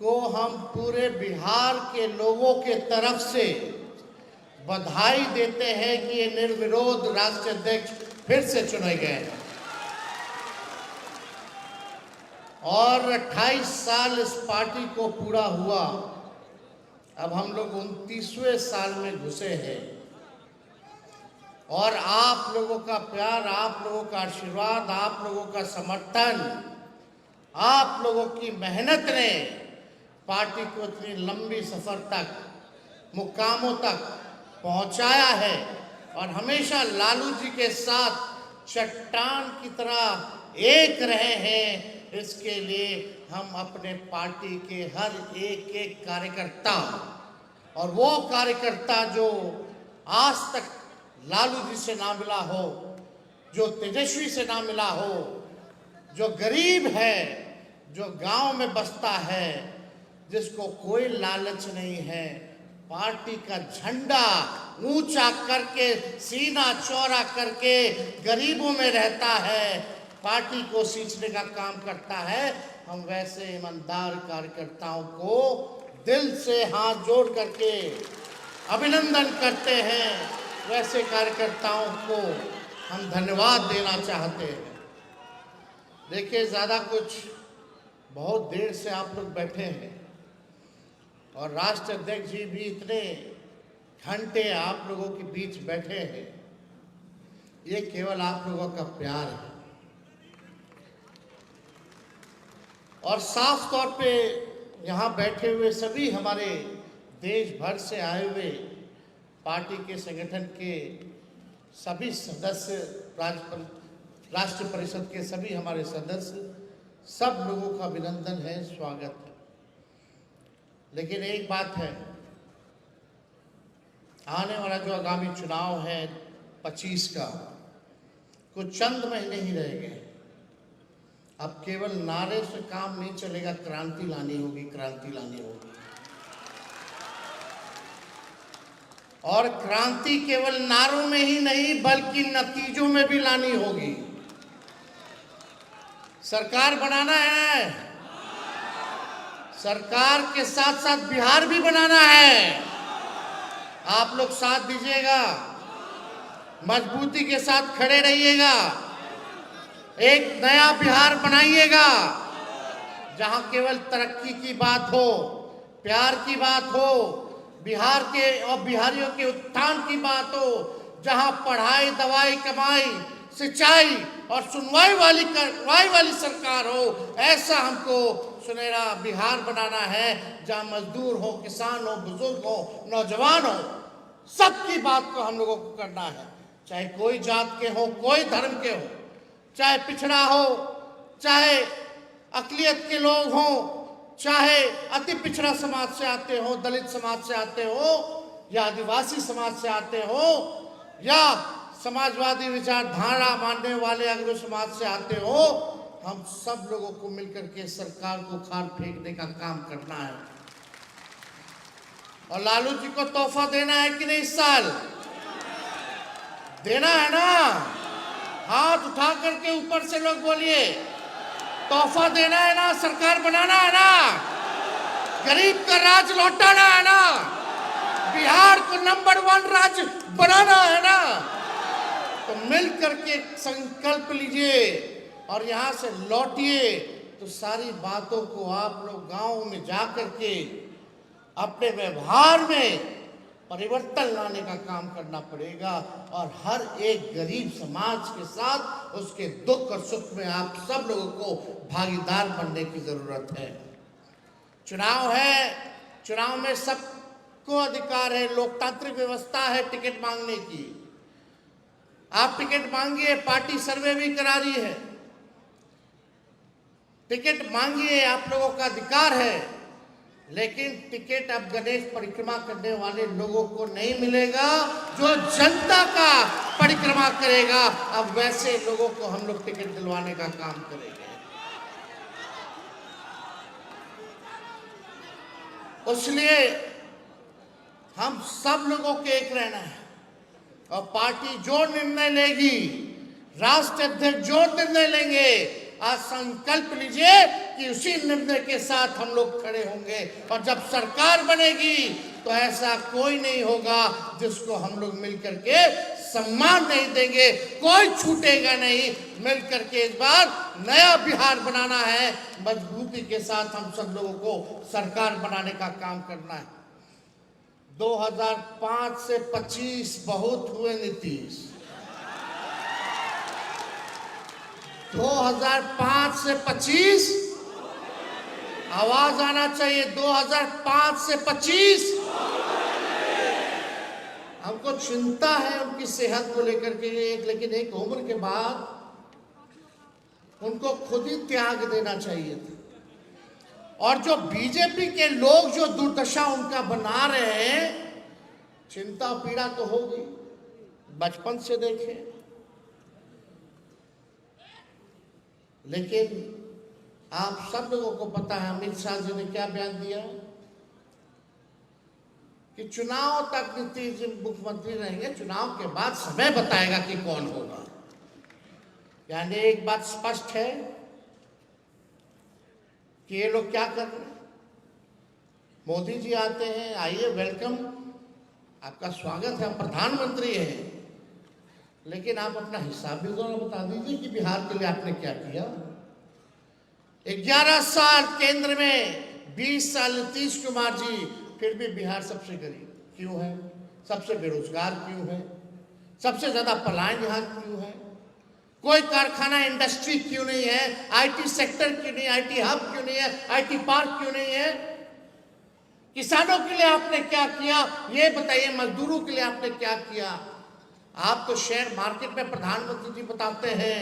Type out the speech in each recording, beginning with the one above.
को हम पूरे बिहार के लोगों के तरफ से बधाई देते हैं कि ये निर्विरोध राष्ट्रीय अध्यक्ष फिर से चुने गए हैं और 28 साल इस पार्टी को पूरा हुआ। अब हम लोग 29वें साल में घुसे हैं और आप लोगों का प्यार, आप लोगों का आशीर्वाद, आप लोगों का समर्थन, आप लोगों की मेहनत ने पार्टी को इतनी लंबी सफर तक, मुकामों तक पहुंचाया है और हमेशा लालू जी के साथ चट्टान की तरह एक रहे हैं। इसके लिए हम अपने पार्टी के हर एक एक कार्यकर्ता और वो कार्यकर्ता जो आज तक लालू जी से ना मिला हो, जो तेजस्वी से ना मिला हो, जो गरीब है, जो गांव में बसता है, जिसको कोई लालच नहीं है, पार्टी का झंडा ऊंचा करके, सीना चौड़ा करके गरीबों में रहता है, पार्टी को सींचने का काम करता है। हम वैसे ईमानदार कार्यकर्ताओं को दिल से हाथ जोड़ करके अभिनंदन करते हैं। वैसे कार्यकर्ताओं को हम धन्यवाद देना चाहते हैं। देखिए, ज़्यादा कुछ, बहुत देर से आप लोग बैठे हैं और राष्ट्रीय अध्यक्ष जी भी इतने घंटे आप लोगों के बीच बैठे हैं। ये केवल आप लोगों का प्यार है और साफ तौर पे यहाँ बैठे हुए सभी हमारे देश भर से आए हुए पार्टी के संगठन के सभी सदस्य, राष्ट्र परिषद के सभी हमारे सदस्य, सब लोगों का अभिनंदन है, स्वागत है। लेकिन एक बात है, आने वाला जो आगामी चुनाव है 25 का, कुछ चंद महीने ही रह गए। अब केवल नारे से काम नहीं चलेगा, क्रांति लानी होगी, क्रांति लानी होगी। और क्रांति केवल नारों में ही नहीं बल्कि नतीजों में भी लानी होगी। सरकार बनाना है, सरकार के साथ साथ बिहार भी बनाना है। आप लोग साथ दीजिएगा, मजबूती के साथ खड़े रहिएगा, एक नया बिहार बनाइएगा जहां केवल तरक्की की बात हो, प्यार की बात हो, बिहार के और बिहारियों के उत्थान की बात हो, जहां पढ़ाई, दवाई, कमाई, सिंचाई और सुनवाई वाली सरकार हो। ऐसा हमको सुनहरा बिहार बनाना है जहां मजदूर हो, किसान हो, बुजुर्ग हो, नौजवान हो, सबकी बात को हम लोगों को करना है। चाहे कोई जात के हो, कोई धर्म के हो, चाहे पिछड़ा हो, चाहे अकलियत के लोग हों, चाहे अति पिछड़ा समाज से आते हो, दलित समाज से आते हो, या आदिवासी समाज से आते हो, या समाजवादी विचारधारा मानने वाले अग्र समाज से आते हो, हम सब लोगों को मिलकर के सरकार को खाल फेंकने का काम करना है। और लालू जी को तोहफा देना है कि नहीं? इस साल देना है ना? हाथ उठा करके ऊपर से लोग बोलिए, तोहफा देना है ना? सरकार बनाना है ना? गरीब का राज लौटाना है ना? बिहार को नंबर 1 राज्य बनाना है ना? तो मिल करके संकल्प लीजिए और यहाँ से लौटिए। तो सारी बातों को आप लोग गांव में जा करके अपने व्यवहार में परिवर्तन लाने का काम करना पड़ेगा और हर एक गरीब समाज के साथ उसके दुख और सुख में आप सब लोगों को भागीदार बनने की जरूरत है। चुनाव है, चुनाव में सबको अधिकार है, लोकतांत्रिक व्यवस्था है टिकट मांगने की। आप टिकट मांगिए, पार्टी सर्वे भी करा रही है, टिकट मांगिए, आप लोगों का अधिकार है। लेकिन टिकट अब गणेश परिक्रमा करने वाले लोगों को नहीं मिलेगा, जो जनता का परिक्रमा करेगा। अब वैसे लोगों को हम लोग टिकट दिलवाने का काम करेंगे। इसलिए हम सब लोगों के एक रहना है और पार्टी जो निर्णय लेगी, राष्ट्रीय अध्यक्ष जो निर्णय लेंगे, आज संकल्प लीजिए कि उसी निर्णय के साथ हम लोग खड़े होंगे, और जब सरकार बनेगी तो ऐसा कोई नहीं होगा जिसको हम लोग मिलकर के सम्मान नहीं देंगे, कोई छूटेगा नहीं। मिलकर के इस बार नया बिहार बनाना है, मजबूती के साथ हम सब लोगों को सरकार बनाने का काम करना है। 2005 से 25 बहुत हुए नीतीश, 2005 से 25 आवाज आना चाहिए, 2005 से 25 हमको चिंता है उनकी सेहत को लेकर के, लेकिन एक उम्र के बाद उनको खुद ही त्याग देना चाहिए था। और जो बीजेपी के लोग जो दुर्दशा उनका बना रहे हैं, चिंता पीड़ा तो होगी, बचपन से देखे। लेकिन आप सब लोगों को पता है अमित शाह जी ने क्या बयान दिया कि चुनाव तक नीतीश जी मुख्यमंत्री रहेंगे, चुनाव के बाद समय बताएगा कि कौन होगा। यानी एक बात स्पष्ट है कि ये लोग क्या कर रहे हैं। मोदी जी आते हैं, आइए वेलकम, आपका स्वागत है, हम प्रधानमंत्री हैं, लेकिन आप अपना हिसाब भी जरा बता दीजिए कि बिहार के लिए आपने क्या किया। 11 साल केंद्र में, 20 साल नीतीश कुमार जी, फिर भी बिहार सबसे गरीब क्यों है, सबसे बेरोजगार क्यों है, सबसे ज्यादा पलायन यहाँ क्यों है, कोई कारखाना इंडस्ट्री क्यों नहीं है, आईटी सेक्टर क्यों नहीं, आईटी हब क्यों नहीं है, आईटी पार्क क्यों नहीं है। किसानों के लिए आपने क्या किया ये बताइए, मजदूरों के लिए आपने क्या किया। आप तो शेयर मार्केट में प्रधानमंत्री जी बताते हैं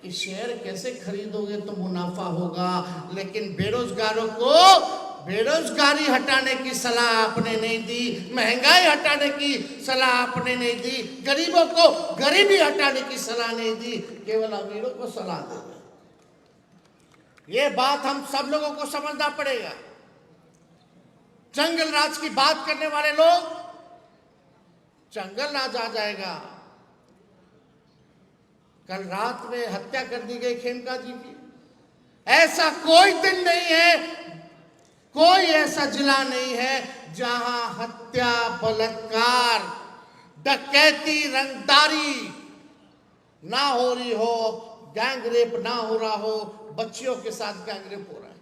कि शेयर कैसे खरीदोगे तो मुनाफा होगा, लेकिन बेरोजगारों को बेरोजगारी हटाने की सलाह आपने नहीं दी, महंगाई हटाने की सलाह आपने नहीं दी, गरीबों को गरीबी हटाने की सलाह नहीं दी, केवल अमीरों को सलाह देना। ये बात हम सब लोगों को समझना पड़ेगा। जंगल राज की बात करने वाले लोग, जंगल राज आ जाएगा। कल रात में हत्या कर दी गई खेमका जी की, ऐसा कोई दिन नहीं है, कोई ऐसा जिला नहीं है जहां हत्या, बलात्कार, डकैती, रंगदारी ना हो रही हो, गैंग रेप ना हो रहा हो, बच्चियों के साथ गैंग रेप हो रहा है।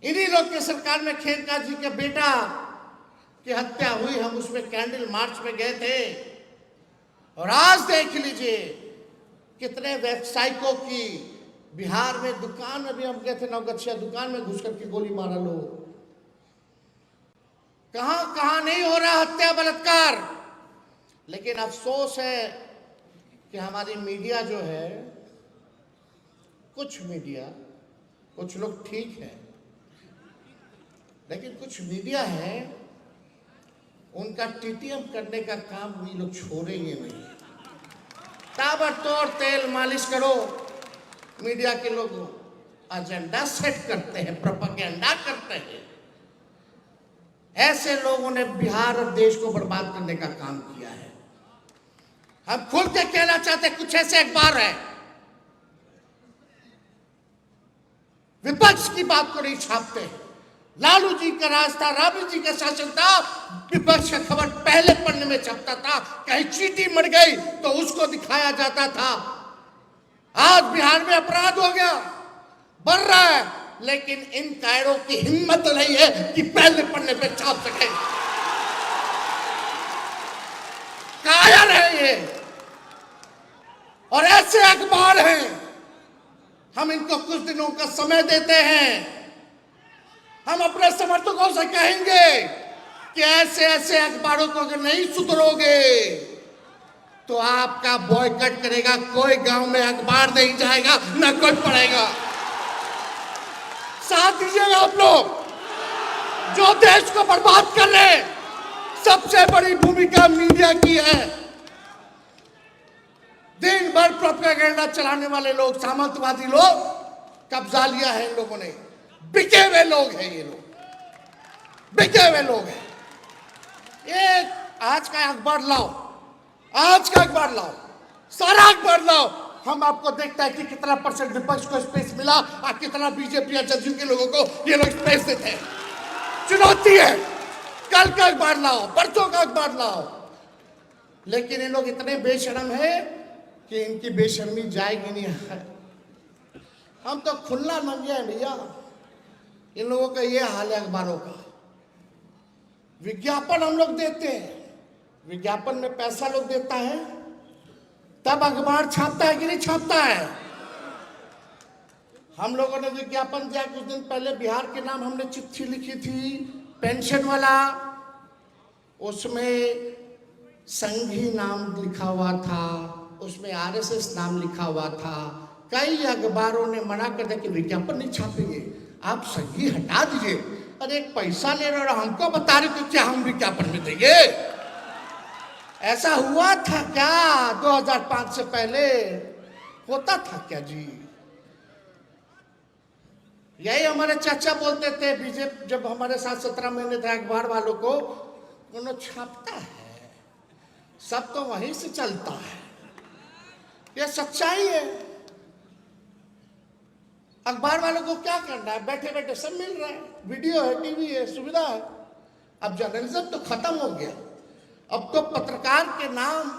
इन्हीं लोग के सरकार में खेमका जी के बेटा की हत्या हुई, हम उसमें कैंडल मार्च में गए थे। और आज देख लीजिए कितने व्यवसायिकों की बिहार में दुकान में भी हम गए थे, नवगछिया दुकान में घुस करके गोली मारा लोग। कहां कहां नहीं हो रहा हत्या, बलात्कार। लेकिन अफसोस है कि हमारी मीडिया जो है, कुछ मीडिया, कुछ लोग ठीक है, लेकिन कुछ मीडिया है उनका टीटीएम करने का काम ये लोग छोड़ेंगे नहीं। ताबड़तोड़ तेल मालिश करो, मीडिया के लोग एजेंडा सेट करते हैं, प्रोपेगेंडा करते हैं। ऐसे लोगों ने बिहार और देश को बर्बाद करने का काम किया है। हम खुल के कहना चाहते हैं, कुछ ऐसे अखबार है विपक्ष की बात को नहीं छापते। लालू जी का राज था, राबड़ी जी का शासन था, विपक्ष का खबर पहले पन्ने में छपता था, कहीं चींटी मर गई तो उसको दिखाया जाता था। आज बिहार में अपराध हो गया, बढ़ रहा है, लेकिन इन कायरों की हिम्मत नहीं है कि पहले पन्ने पे छाप सके। कायर है ये, और ऐसे अखबार हैं। हम इनको कुछ दिनों का समय देते हैं। हम अपने समर्थकों से कहेंगे कि ऐसे ऐसे अखबारों को अगर नहीं सुधरोगे तो आपका बॉयकॉट करेगा। कोई गांव में अखबार नहीं जाएगा, न कोई पढ़ेगा। साथ दीजिएगा आप लोग जो देश को बर्बाद कर रहे। सबसे बड़ी भूमिका मीडिया की है। दिन भर प्रोपेगेंडा चलाने वाले लोग, सामंतवादी लोग, कब्जा लिया है इन लोगों ने। बिके हुए लोग हैं ये लोग, बिके हुए लोग हैं। ये आज का अखबार लाओ, आज का अखबार लाओ, सारा अखबार लाओ, हम आपको देखता है कि कितना % विपक्ष को स्पेस मिला और कितना बीजेपी या जदयू के लोगों को ये लोग स्पेस देते हैं। चुनौती है, कल का अखबार लाओ, परसों का अखबार लाओ। लेकिन ये लोग इतने बेशर्म है कि इनकी बेशर्मी जाएगी नहीं है। हम तो खुला नंगे हैं भैया। इन लोगों का ये हाल है अखबारों का। विज्ञापन हम लोग देते हैं, विज्ञापन में पैसा लोग देता है, तब अखबार छापता है कि नहीं छापता है। हम लोगों ने विज्ञापन दिया कुछ दिन पहले, बिहार के नाम हमने चिट्ठी लिखी थी पेंशन वाला, उसमें संघी नाम लिखा हुआ था, उसमें RSS नाम लिखा हुआ था। कई अखबारों ने मना कर दिया कि विज्ञापन नहीं छापेंगे, आप संघी हटा दीजिए। अरे एक पैसा ले रहे हो, हमको बता रहे तो क्या हम विज्ञापन में देंगे? ऐसा हुआ था क्या 2005 से पहले? होता था क्या जी? यही हमारे चाचा बोलते थे बीजेपी जब हमारे साथ 17 महीने थे, अखबार वालों को उन्होंने छापता है, सब तो वहीं से चलता है। यह सच्चाई है। अखबार वालों को क्या करना है, बैठे बैठे सब मिल रहा है, वीडियो है, टीवी है, सुविधा है। अब जर्नलिज्म तो खत्म हो गया। अब तो पत्रकार के नाम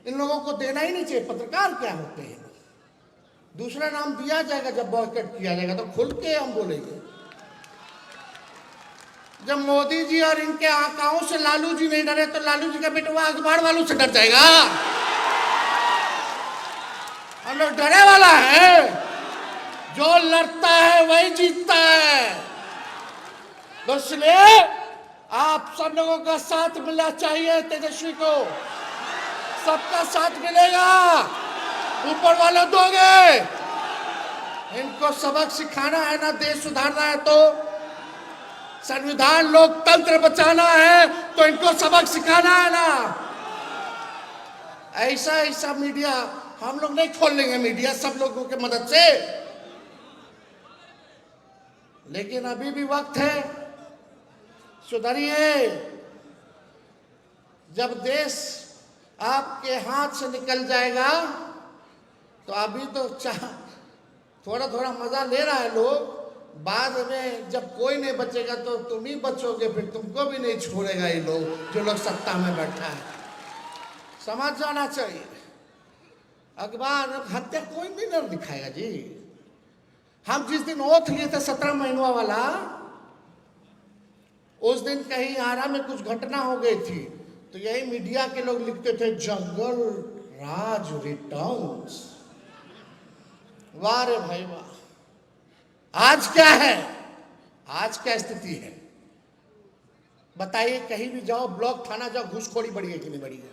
इन लोगों को देना ही नहीं चाहिए। पत्रकार क्या होते हैं? दूसरा नाम दिया जाएगा जब बॉयकॉट किया जाएगा तो खुल के हम बोलेंगे। जब मोदी जी और इनके आकाओं से लालू जी नहीं डरे तो लालू जी का बेटवा अखबार वालों से डर जाएगा। हम लोग डरे वाला है, जो लड़ता है वही जीतता है। तो इसलिए आप सब लोगों का साथ मिलना चाहिए। तेजस्वी को सबका साथ मिलेगा, ऊपर वाले दोगे। इनको सबक सिखाना है ना, देश सुधारना है तो, संविधान लोकतंत्र बचाना है तो इनको सबक सिखाना है ना। ऐसा ऐसा मीडिया हम लोग नहीं खोल लेंगे, मीडिया सब लोगों के मदद से। लेकिन अभी भी वक्त है, सुधरिए। जब देश आपके हाथ से निकल जाएगा तो अभी तो थोड़ा थोड़ा मजा ले रहा है लोग, बाद में जब कोई नहीं बचेगा तो तुम ही बचोगे, फिर तुमको भी नहीं छोड़ेगा ये लोग, जो लोग सत्ता में बैठा है। समझ जाना चाहिए। अखबार हत्या कोई भी नहीं दिखाएगा जी। हम जिस दिन ओथ लिए थे 17 महीनों वाला, उस दिन कहीं आरा में कुछ घटना हो गई थी तो यही मीडिया के लोग लिखते थे जंगल राज रिटर्न्स। वाह रे भाई वाह। आज क्या है, आज क्या स्थिति है बताइए? कहीं भी जाओ, ब्लॉक थाना जाओ, घूसखोरी बढ़ी है कि नहीं बढ़ी है?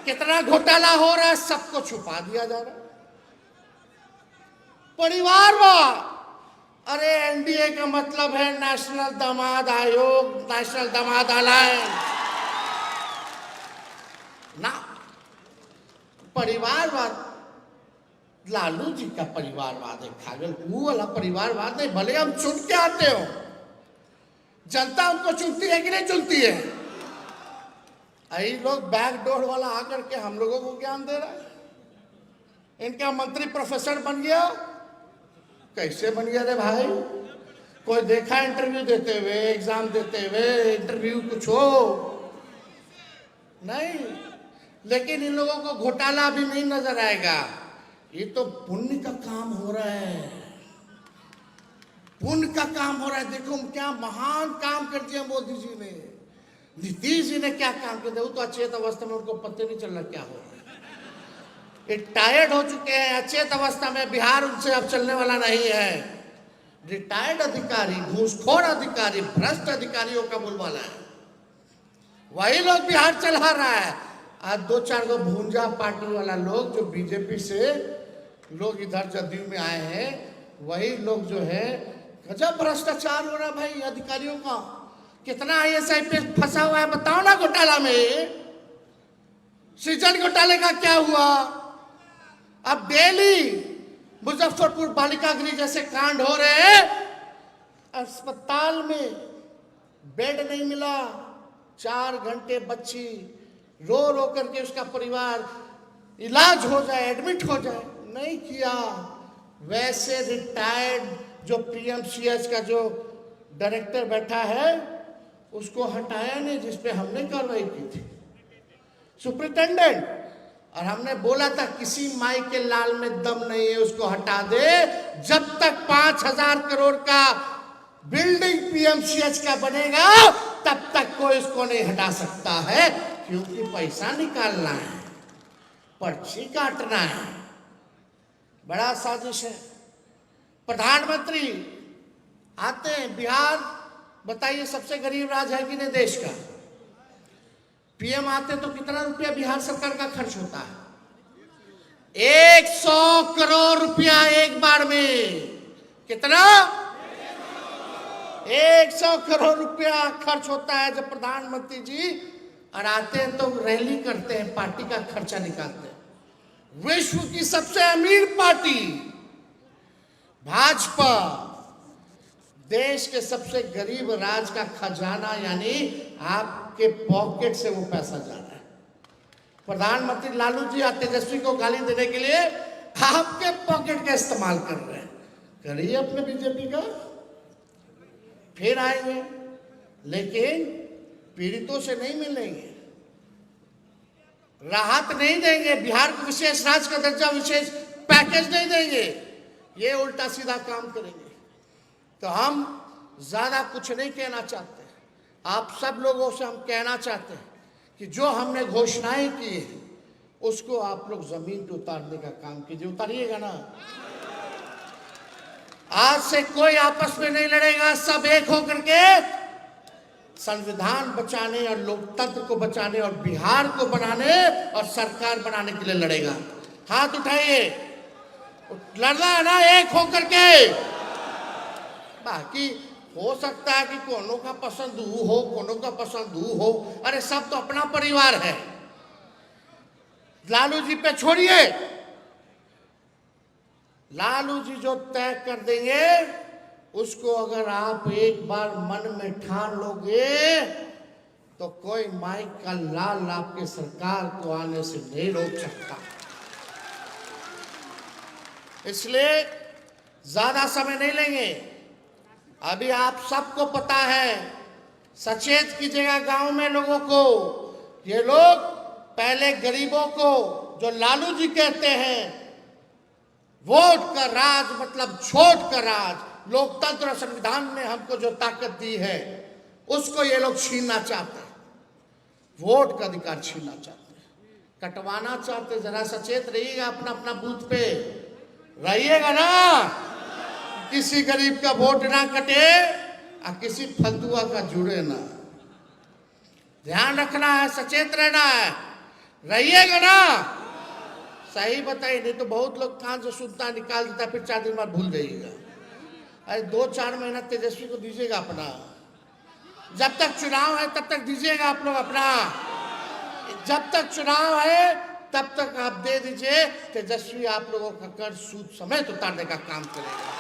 कितना घोटाला हो रहा है, सबको छुपा दिया जा रहा है। परिवारवाद, अरे NDA का मतलब है नेशनल दामाद आयोग, नेशनल दामाद अलायंस ना। परिवारवाद लालू जी का परिवारवाद है, खागल वो वाला परिवारवाद नहीं। भले हम चुन के आते हो, जनता उनको चुनती है कि नहीं चुनती है? यही लोग बैकडोर वाला आकर के हम लोगों को ज्ञान दे रहा है। इनका मंत्री प्रोफेसर बन गया। कैसे बन गया रे भाई? कोई देखा इंटरव्यू देते हुए, एग्जाम देते हुए? इंटरव्यू कुछ हो नहीं। लेकिन इन लोगों को घोटाला भी नहीं नजर आएगा। ये तो पुण्य का काम हो रहा है, पुण्य का काम हो रहा है। देखो क्या महान काम कर दिया मोदी जी ने, नीतीश जी ने क्या काम किया। वो तो अचेत अवस्था में, उनको पता नहीं चल रहा क्या हो रहा है। ये टायर्ड हो चुके हैं, अचेत अवस्था में। बिहार उनसे अब चलने वाला नहीं है। रिटायर्ड अधिकारी, घूसखोर अधिकारी, भ्रष्ट अधिकारियों का बोलबाला है। वही लोग बिहार चला रहा है। आज 2-4 गो भूंजा पार्टी वाला लोग जो बीजेपी से लोग इधर जदयू में आए हैं, वही लोग जो है, गजब भ्रष्टाचार हो रहा है भाई अधिकारियों का। कितना IAS IPS फंसा हुआ है बताओ ना घोटाला में। सृजन घोटाले का क्या हुआ? अब डेली मुजफ्फरपुर बालिका गृह जैसे कांड हो रहे हैं। अस्पताल में बेड नहीं मिला, 4 घंटे बच्ची रो रो करके उसका परिवार इलाज हो जाए, एडमिट हो जाए, नहीं किया। वैसे रिटायर्ड जो पीएमसीएच का जो डायरेक्टर बैठा है उसको हटाया नहीं, जिसपे हमने कार्रवाई की थी, सुपरिटेंडेंट। और हमने बोला था किसी माई के लाल में दम नहीं है, उसको हटा दे। जब तक 5,000 करोड़ का बिल्डिंग पीएमसीएच का बनेगा तब तक कोई इसको नहीं हटा सकता है, क्योंकि पैसा निकालना है, पर्ची काटना है। बड़ा साजिश है। प्रधानमंत्री आते हैं बिहार, बताइए सबसे गरीब राज्य है कि नहीं देश का। पीएम आते तो कितना रुपया बिहार सरकार का खर्च होता है? 100 करोड़ रुपया एक बार में। कितना? 100 करोड़ रुपया खर्च होता है जब प्रधानमंत्री जी और आते हैं तो रैली करते हैं, पार्टी का खर्चा निकालते हैं। विश्व की सबसे अमीर पार्टी भाजपा देश के सबसे गरीब राज्य का खजाना, यानी आपके पॉकेट से वो पैसा जा रहा है। प्रधानमंत्री लालू जी और तेजस्वी को गाली देने के लिए आपके पॉकेट का इस्तेमाल कर रहे हैं। करिए अपने बीजेपी का, फिर आएंगे, लेकिन पीड़ितों से नहीं मिलेंगे, राहत नहीं देंगे, बिहार को विशेष राज्य का दर्जा, विशेष पैकेज नहीं देंगे, ये उल्टा सीधा काम करेंगे। तो हम ज्यादा कुछ नहीं कहना चाहते, आप सब लोगों से हम कहना चाहते हैं कि जो हमने घोषणाएं की है उसको आप लोग जमीन पे उतारने का काम कीजिए। उतारिएगा ना? आज से कोई आपस में नहीं लड़ेगा, सब एक होकर के संविधान बचाने और लोकतंत्र को बचाने और बिहार को बनाने और सरकार बनाने के लिए लड़ेगा। हाथ उठाइए, लड़ना है ना एक होकर के। बाकी हो सकता है कि कोनो का पसंद हो, कोनो का पसंद हो, अरे सब तो अपना परिवार है। लालू जी पे छोड़िए, लालू जी जो तय कर देंगे उसको अगर आप एक बार मन में ठान लोगे तो कोई माइक का लाल आपके सरकार को आने से नहीं रोक सकता। इसलिए ज्यादा समय नहीं लेंगे। अभी आप सबको पता है, सचेत कीजिएगा गांव में लोगों को। ये लोग पहले गरीबों को, जो लालू जी कहते हैं वोट का राज मतलब छोट का राज, लोकतंत्र और संविधान ने हमको जो ताकत दी है उसको ये लोग छीनना चाहते हैं, वोट का अधिकार छीनना चाहते हैं, कटवाना चाहते हैं। जरा सचेत रहिएगा, अपना अपना बूथ पे रहिएगा ना, किसी गरीब का वोट ना कटे और किसी फलतुआ का जुड़े ना। ध्यान रखना है, सचेत रहना है, रहिएगा ना। सही बताइए, नहीं तो बहुत लोग कान से सुनता निकाल देता, फिर 4 दिन बाद भूल जाइएगा। अरे 2-4 महीना तेजस्वी को दीजिएगा अपना, जब तक चुनाव है तब तक दीजिएगा आप लोग अपना, जब तक चुनाव है तब तक आप दे दीजिए। तेजस्वी आप लोगों का कर्ज सूद समेत उतारने का काम करेगा।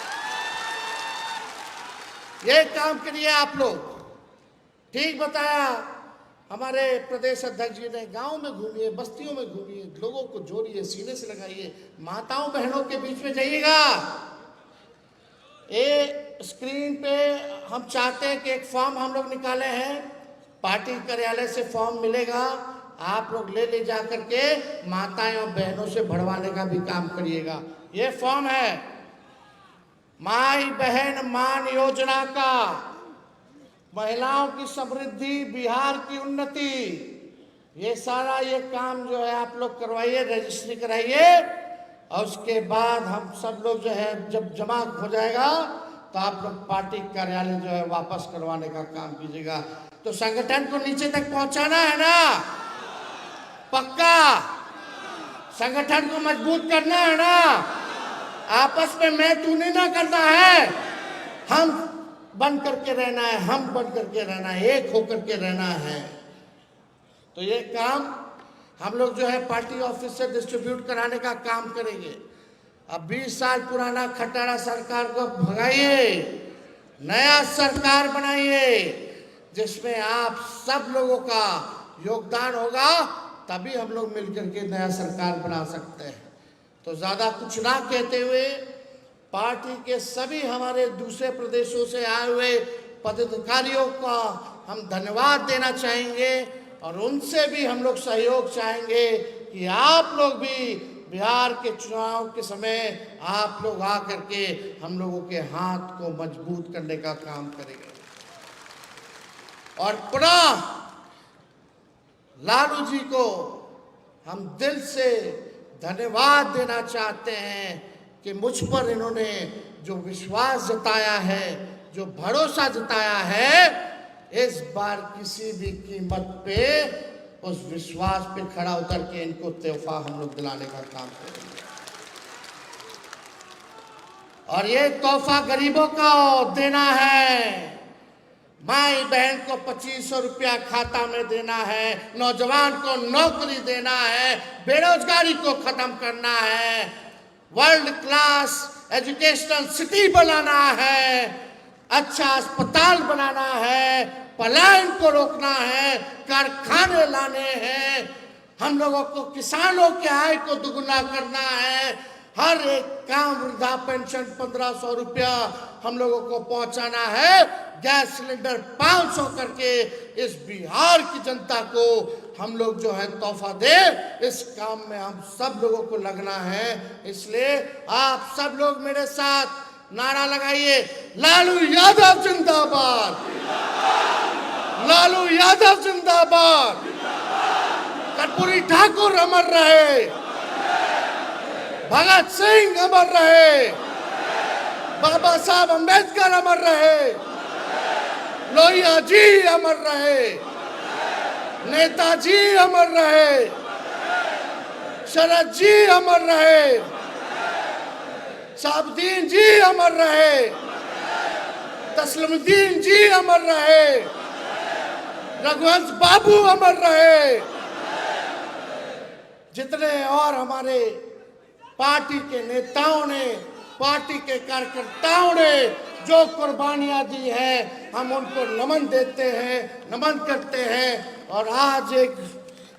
ये काम करिए आप लोग। ठीक बताया हमारे प्रदेश अध्यक्ष जी ने। गांव में घूमिए, बस्तियों में घूमिए, लोगों को जोड़िए, सीने से लगाइए, माताओं बहनों के बीच में जाइएगा। ये स्क्रीन पे हम चाहते हैं कि एक फॉर्म हम लोग निकाले हैं, पार्टी कार्यालय से फॉर्म मिलेगा, आप लोग ले जा करके माताएं और बहनों से भरवाने का भी काम करिएगा। ये फॉर्म है माई बहन मान योजना का, महिलाओं की समृद्धि, बिहार की उन्नति, ये सारा ये काम जो है आप लोग करवाइए, रजिस्ट्री कराइए। और उसके बाद हम सब लोग जो है जब जमा हो जाएगा तो आप लोग पार्टी कार्यालय जो है वापस करवाने का काम कीजिएगा। तो संगठन को नीचे तक पहुंचाना है ना, पक्का। संगठन को मजबूत करना है ना, आपस में मैं तू नहीं ना करना है, हम बन करके रहना है, हम बन करके रहना है, एक होकर के रहना है। तो ये काम हम लोग जो है पार्टी ऑफिस से डिस्ट्रीब्यूट कराने का काम करेंगे। अब 20 साल पुराना खटारा सरकार को भगाइए, नया सरकार बनाइए जिसमें आप सब लोगों का योगदान होगा तभी हम लोग मिलकर के नया सरकार बना सकते हैं। तो ज़्यादा कुछ ना कहते हुए पार्टी के सभी हमारे दूसरे प्रदेशों से आए हुए पदाधिकारियों का हम धन्यवाद देना चाहेंगे और उनसे भी हम लोग सहयोग चाहेंगे कि आप लोग भी बिहार के चुनाव के समय आप लोग आकर के हम लोगों के हाथ को मजबूत करने का काम करेंगे। और पुनः लालू जी को हम दिल से धन्यवाद देना चाहते हैं कि मुझ पर इन्होंने जो विश्वास जताया है, जो भरोसा जताया है, इस बार किसी भी कीमत पे उस विश्वास पे खड़ा उतर के इनको तोहफा हम लोग दिलाने का काम करेंगे। और ये तोहफा गरीबों का देना है। माई बहन को 2500 रुपया खाता में देना है, नौजवान को नौकरी देना है, बेरोजगारी को खत्म करना है, वर्ल्ड क्लास एजुकेशनल सिटी बनाना है, अच्छा अस्पताल बनाना है, पलायन को रोकना है, कारखाने लाने हैं, हम लोगों को किसानों के आय को दुगुना करना है, हर एक काम वृद्धा पेंशन 1500 रुपया हम लोगों को पहुंचाना है, गैस सिलेंडर 500 करके इस बिहार की जनता को हम लोग जो है तोहफा दे। इस काम में हम सब लोगों को लगना है। इसलिए आप सब लोग मेरे साथ नारा लगाइए, लालू यादव जिंदाबाद, लालू यादव जिंदाबाद, कर्पूरी ठाकुर अमर रहे, भगत सिंह अमर रहे, बाबा साहब अम्बेडकर अमर रहे, लोहिया जी अमर रहे, नेताजी अमर रहे, शरद जी अमर रहे, साबुद्दीन जी अमर रहे, तस्लीमुद्दीन जी अमर रहे, रघुवंश बाबू अमर रहे, जितने और हमारे पार्टी के नेताओं ने, पार्टी के कार्यकर्ताओं ने जो कुर्बानियां दी है, हम उनको नमन देते हैं, नमन करते हैं। और आज एक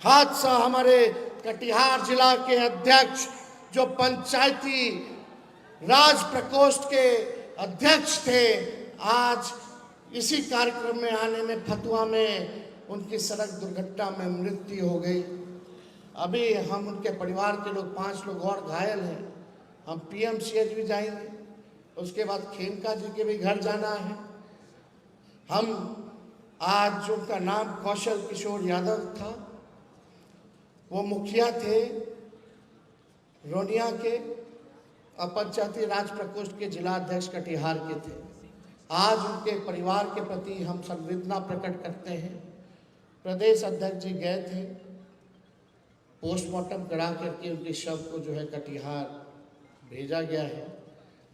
हादसा हमारे कटिहार जिला के अध्यक्ष जो पंचायती राज प्रकोष्ठ के अध्यक्ष थे, आज इसी कार्यक्रम में आने में फतुहा में उनकी सड़क दुर्घटना में मृत्यु हो गई। अभी हम उनके परिवार के लोग 5 लोग और घायल हैं। हम PMCH भी जाएंगे, उसके बाद खेमका जी के भी घर जाना है। हम आज उनका नाम कौशल किशोर यादव था, वो मुखिया थे रोनिया के और पंचायती राज प्रकोष्ठ के जिला अध्यक्ष कटिहार के थे। आज उनके परिवार के प्रति हम संवेदना प्रकट करते हैं। प्रदेश अध्यक्ष जी गए थे, पोस्टमार्टम करा करके उनके शव को जो है कटिहार भेजा गया है,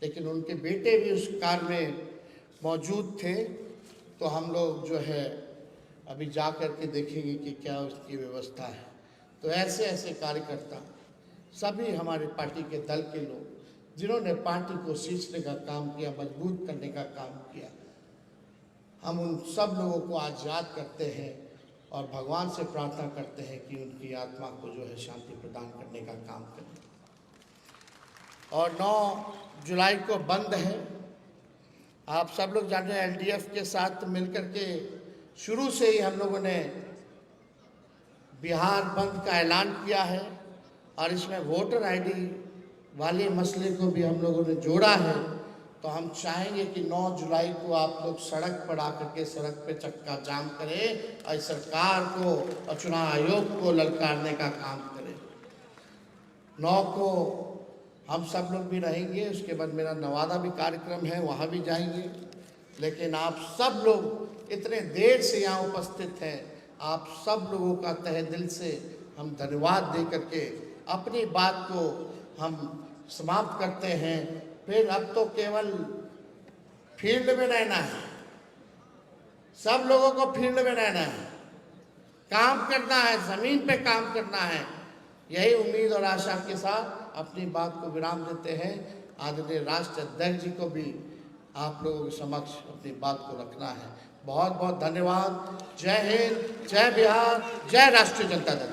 लेकिन उनके बेटे भी उस कार में मौजूद थे। तो हम लोग जो है अभी जा कर के देखेंगे कि क्या उसकी व्यवस्था है। तो ऐसे ऐसे कार्यकर्ता, सभी हमारे पार्टी के दल के लोग जिन्होंने पार्टी को सींचने का काम किया, मजबूत करने का काम किया, हम उन सब लोगों को आज याद करते हैं और भगवान से प्रार्थना करते हैं कि उनकी आत्मा को जो है शांति प्रदान करने का काम करें। और 9 जुलाई को बंद है। आप सब लोग जाने LDF के साथ मिलकर के शुरू से ही हम लोगों ने बिहार बंद का ऐलान किया है और इसमें वोटर ID वाले मसले को भी हम लोगों ने जोड़ा है। तो हम चाहेंगे कि 9 जुलाई को आप लोग सड़क पर आकर के सड़क पे चक्का जाम करें और सरकार को और चुनाव आयोग को ललकारने का काम करें। 9 को हम सब लोग भी रहेंगे, उसके बाद मेरा नवादा भी कार्यक्रम है, वहाँ भी जाएंगे। लेकिन आप सब लोग इतने देर से यहाँ उपस्थित हैं, आप सब लोगों का तहे दिल से हम धन्यवाद दे करके अपनी बात को हम समाप्त करते हैं। फिर अब तो केवल फील्ड में रहना है, सब लोगों को फील्ड में रहना है, काम करना है, जमीन पे काम करना है। यही उम्मीद और आशा के साथ अपनी बात को विराम देते हैं। आदरणीय राष्ट्र अध्यक्ष जी को भी आप लोगों के समक्ष अपनी बात को रखना है। बहुत बहुत धन्यवाद। जय हिंद, जय बिहार, जय राष्ट्रीय जनता दल।